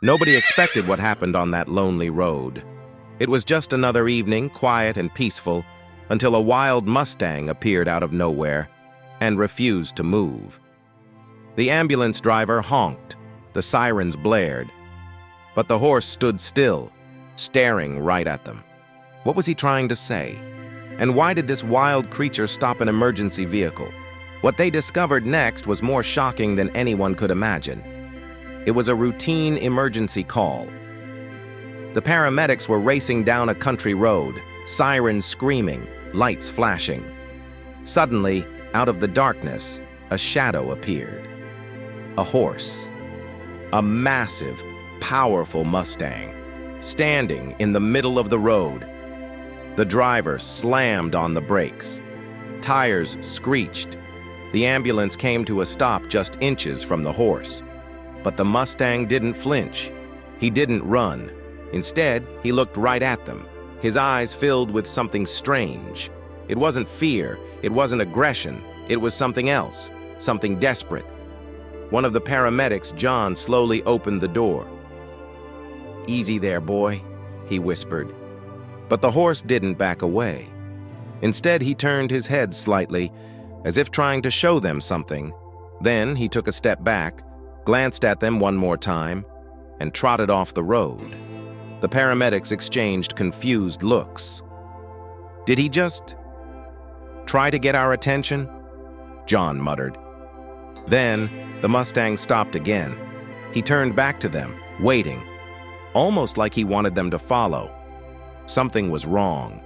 Nobody expected what happened on that lonely road. It was just another evening, quiet and peaceful, until a wild Mustang appeared out of nowhere and refused to move. The ambulance driver honked, the sirens blared, but the horse stood still, staring right at them. What was he trying to say? And why did this wild creature stop an emergency vehicle? What they discovered next was more shocking than anyone could imagine. It was a routine emergency call. The paramedics were racing down a country road, sirens screaming, lights flashing. Suddenly, out of the darkness, a shadow appeared. A horse. A massive, powerful Mustang, standing in the middle of the road. The driver slammed on the brakes. Tires screeched. The ambulance came to a stop just inches from the horse. But the Mustang didn't flinch. He didn't run. Instead, he looked right at them, his eyes filled with something strange. It wasn't fear, it wasn't aggression, it was something else, something desperate. One of the paramedics, John, slowly opened the door. "Easy there, boy," he whispered. But the horse didn't back away. Instead, he turned his head slightly, as if trying to show them something. Then he took a step back, glanced at them one more time, and trotted off the road. The paramedics exchanged confused looks. "Did he just try to get our attention?" John muttered. Then the Mustang stopped again. He turned back to them, waiting, almost like he wanted them to follow. Something was wrong.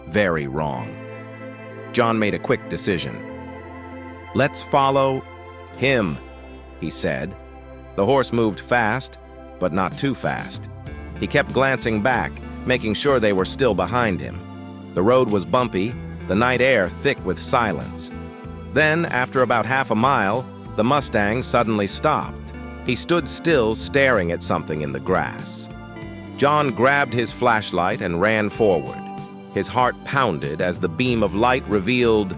Very wrong. John made a quick decision. "Let's follow him," he said. The horse moved fast, but not too fast. He kept glancing back, making sure they were still behind him. The road was bumpy, the night air thick with silence. Then, after about half a mile, the Mustang suddenly stopped. He stood still, staring at something in the grass. John grabbed his flashlight and ran forward. His heart pounded as the beam of light revealed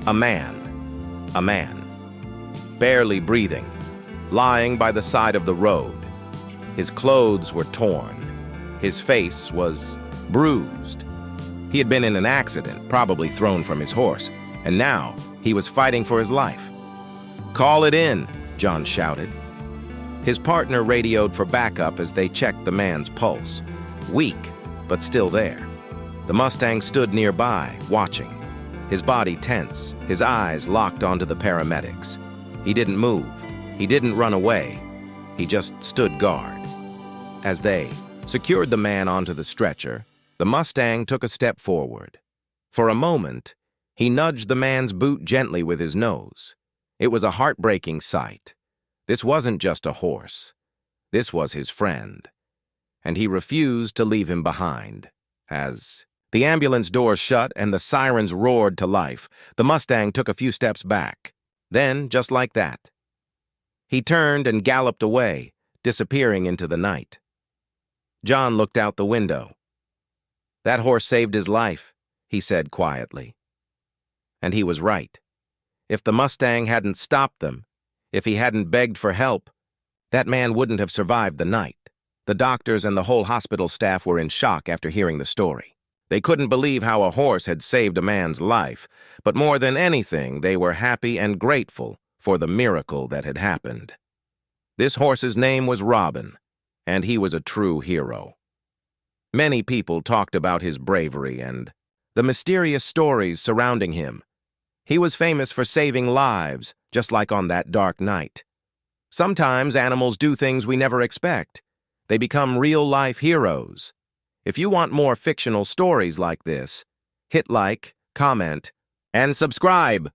a man. A man. Barely breathing, lying by the side of the road. His clothes were torn. His face was bruised. He had been in an accident, probably thrown from his horse, and now he was fighting for his life. "Call it in," John shouted. His partner radioed for backup as they checked the man's pulse. Weak, but still there. The Mustang stood nearby, watching. His body tense, his eyes locked onto the paramedics. He didn't move. He didn't run away. He just stood guard. As they secured the man onto the stretcher, the Mustang took a step forward. For a moment, he nudged the man's boot gently with his nose. It was a heartbreaking sight. This wasn't just a horse. This was his friend. And he refused to leave him behind. As the ambulance doors shut and the sirens roared to life, the Mustang took a few steps back. Then, just like that, he turned and galloped away, disappearing into the night. John looked out the window. "That horse saved his life," he said quietly. And he was right. If the Mustang hadn't stopped them, if he hadn't begged for help, that man wouldn't have survived the night. The doctors and the whole hospital staff were in shock after hearing the story. They couldn't believe how a horse had saved a man's life, but more than anything, they were happy and grateful for the miracle that had happened. This horse's name was Robin, and he was a true hero. Many people talked about his bravery and the mysterious stories surrounding him. He was famous for saving lives, just like on that dark night. Sometimes animals do things we never expect. They become real-life heroes. If you want more fictional stories like this, hit like, comment, and subscribe.